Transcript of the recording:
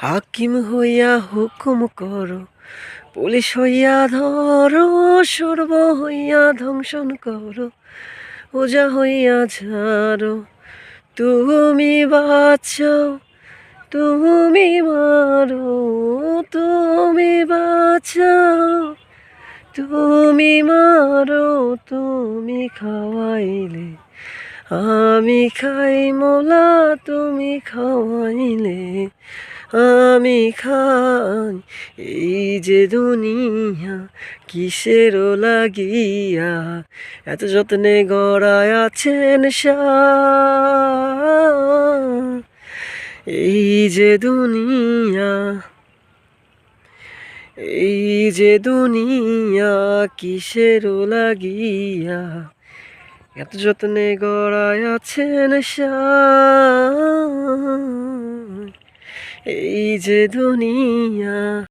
হাকিম হইয়া হুকুম করো, পুলিশ হইয়া ধরো, সর্ব হইয়া ধ্বংসন করো, ওজা হইয়া ঝাড়ো। তুমি বাঁচাও, তুমি মারো, তুমি বাঁচাও, তুমি মারো, তুমি খাওয়াইলে আমি খাই মোলা, তুমি খাওয়াইলে আমি খাই। এই যে দুনিয়া কিসের লাগিয়া এত যত্নে গড়ায় আছেন এই যে দুনিয়া, এই যে দুনিয়া কিসের লাগিয়া এত যত্নে গড়ায় আছেন এই যে দুনিয়া।